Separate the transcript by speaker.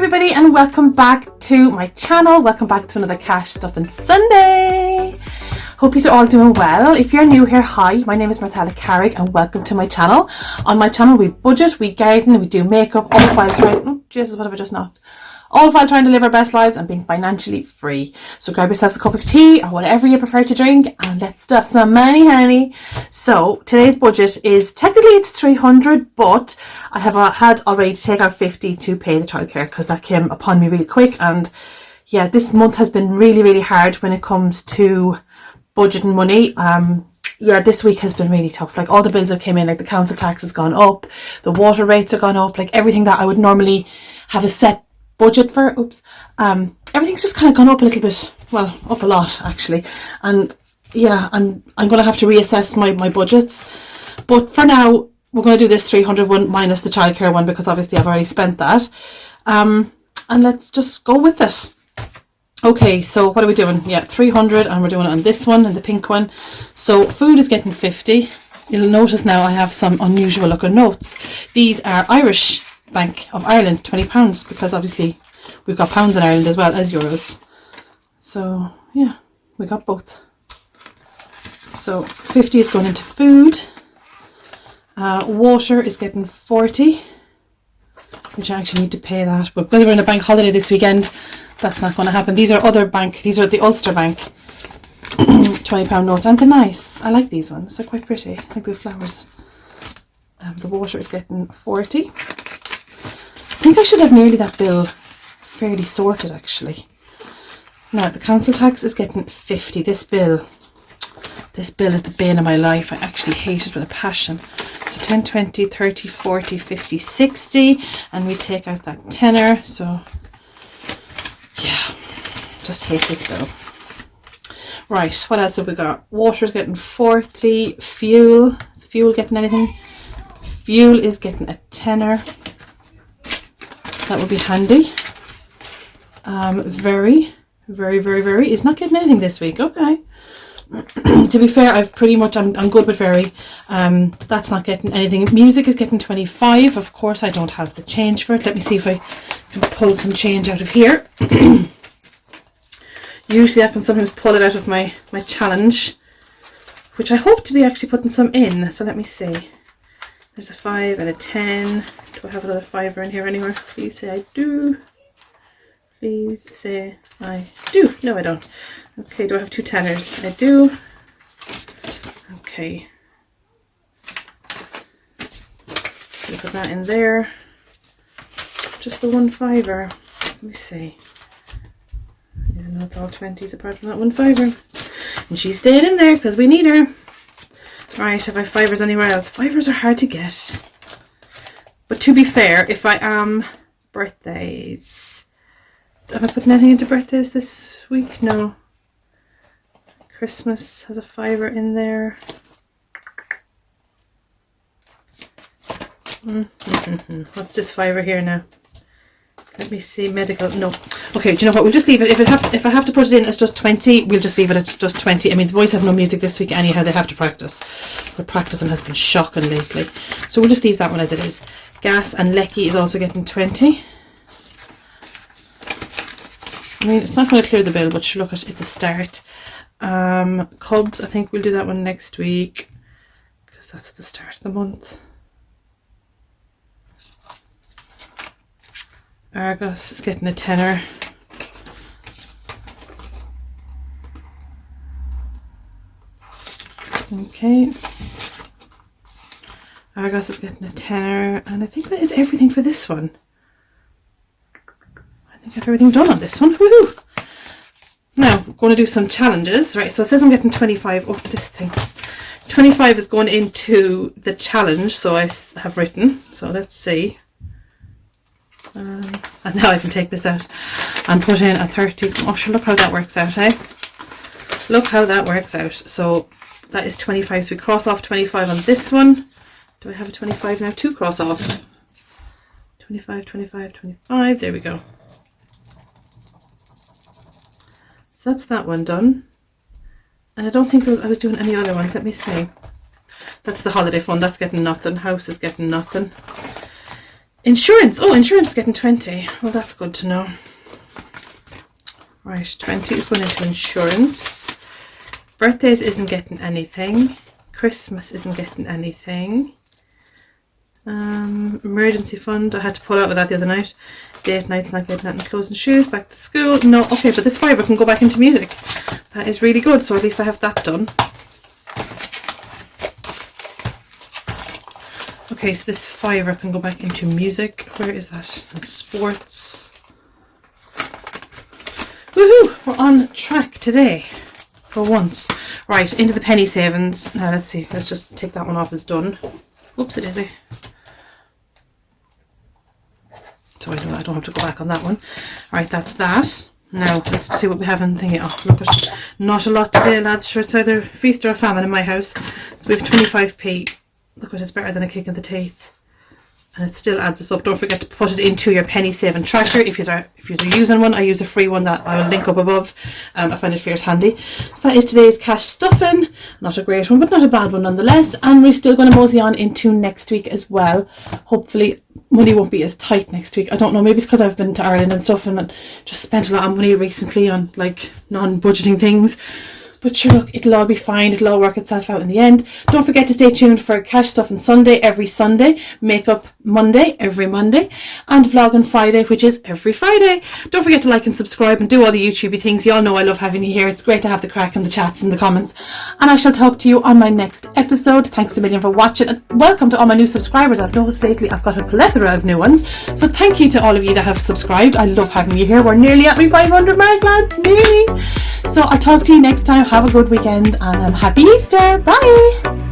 Speaker 1: everybody and welcome back to my channel. Welcome back to another Cash Stuffing Sunday. Hope you're all doing well. If you're new here, hi, my name is Martella Carrick and welcome to my channel. On my channel we budget, we garden, we do makeup, all while trying, Jesus, what have I just knocked? All while trying to live our best lives and being financially free. So grab yourselves a cup of tea or whatever you prefer to drink and let's stuff some money, honey. So today's budget is, technically it's 300, but I have had already to take out 50 to pay the childcare because that came upon me really quick. And yeah, this month has been really hard when it comes to budgeting money. Yeah, this week has been really tough. Like all the bills that came in, like the council tax has gone up, the water rates have gone up, like everything that I would normally have a set budget for, everything's just kind of gone up a little bit, well, up a lot actually. And yeah, I'm going to have to reassess my budgets. But for now, we're going to do this 300 one minus the childcare one because obviously I've already spent that. And let's just go with it. Okay, so what are we doing? Yeah, 300 and we're doing it on this one and the pink one. So food is getting 50. You'll notice now I have some unusual looking notes. These are Irish Bank of Ireland, £20, because obviously we've got pounds in Ireland as well as euros. So yeah, we got both. So 50 is going into food. Water is getting 40, which I actually need to pay that. But because we're in a bank holiday this weekend, that's not going to happen. These are these are the Ulster Bank £20 notes. Aren't they nice? I like these ones. They're quite pretty. I like the flowers. The water is getting 40. I think I should have nearly that bill fairly sorted actually. Now the council tax is getting 50. This bill is the bane of my life. I actually hate it with a passion. So 10, 20, 30, 40, 50, 60, and we take out that tenner. So yeah, just hate this bill. Right, what else have we got? Water's getting 40. Fuel. Is fuel getting anything? Fuel is getting a tenner. That would be handy. Very is not getting anything this week. Okay. To be fair, I've pretty much, I'm good with very. That's not getting anything. Music is getting 25. Of course, I don't have the change for it. Let me see if I can pull some change out of here. Usually I can sometimes pull it out of my challenge, which I hope to be actually putting some in. So let me see. There's a 5 and a 10. Do I have another fiver in here anywhere? Please say I do. Please say I do. No, I don't. Okay, do I have 2 tenors? I do. Okay. So put that in there. Just the 1 fiver. Let me see. Yeah, no, it's all 20s apart from that 1 fiver. And she's staying in there because we need her. Right, have I fivers anywhere else? Fivers are hard to get. But to be fair, if I am birthdays, have I put anything into birthdays this week? No. Christmas has a fiver in there. What's this fiver here now? Let me see, medical, no. Okay, do you know what, we'll just leave it. If I have to put it in as just 20, we'll just leave it at just 20. I mean, the boys have no music this week anyhow, they have to practice. But practicing has been shocking lately. So we'll just leave that one as it is. Gas and lecky is also getting 20. I mean, it's not going to clear the bill, but look, it's a start. Cubs, I think we'll do that one next week, because that's the start of the month. Argos is getting a tenner. Okay. Argos is getting a tenner. And I think that is everything for this one. I think I have everything done on this one. Woohoo! Now, I'm going to do some challenges. Right, so it says I'm getting 25. Oh, this thing. 25 is going into the challenge, so I have written. So let's see. And now I can take this out and put in a 30. Oh, sure, look how that works out, eh? Look how that works out. So that is 25. So we cross off 25 on this one. Do I have a 25 now? 2 cross off. 25, 25, 25. There we go. So that's that one done. And I don't think I was doing any other ones. Let me see. That's the holiday fund. That's getting nothing. House is getting nothing. Insurance. Oh, insurance is getting 20. Well, that's good to know. Right, 20 is going into insurance. Birthdays isn't getting anything. Christmas isn't getting anything. Emergency fund, I had to pull out with that the other night. Date night's not getting that. Clothes and shoes, back to school. No, okay, but this fiver can go back into music. That is really good, so at least I have that done. Okay, so this fiver can go back into music. Where is that? And sports. Woohoo! We're on track today. For once. Right, into the penny savings. Now let's see. Let's just take that one off as done. Whoopsie daisy. So I don't have to go back on that one. Right, that's that. Now let's see what we have in thingy. Oh, look, not a lot today, lads. Sure, it's either feast or a famine in my house. So we have 25p. Look, it's better than a kick in the teeth. And it still adds us up. Don't forget to put it into your penny saving tracker. If you're using one, I use a free one that I will link up above. I find it fierce handy. So that is today's cash stuffing. Not a great one, but not a bad one nonetheless. And we're still going to mosey on into next week as well. Hopefully money won't be as tight next week. I don't know, maybe it's because I've been to Ireland and stuff and just spent a lot of money recently on like non-budgeting things. But sure, look, it'll all be fine. It'll all work itself out in the end. Don't forget to stay tuned for Cash Stuffing Sunday every Sunday, Makeup Monday every Monday, and Vlog on Friday, which is every Friday. Don't forget to like and subscribe and do all the YouTubey things. You all know I love having you here. It's great to have the crack and the chats and the comments. And I shall talk to you on my next episode. Thanks a million for watching. And welcome to all my new subscribers. I've noticed lately I've got a plethora of new ones. So thank you to all of you that have subscribed. I love having you here. We're nearly at my 500 mark, lads. Nearly. So I'll talk to you next time. Have a good weekend and happy Easter. Bye.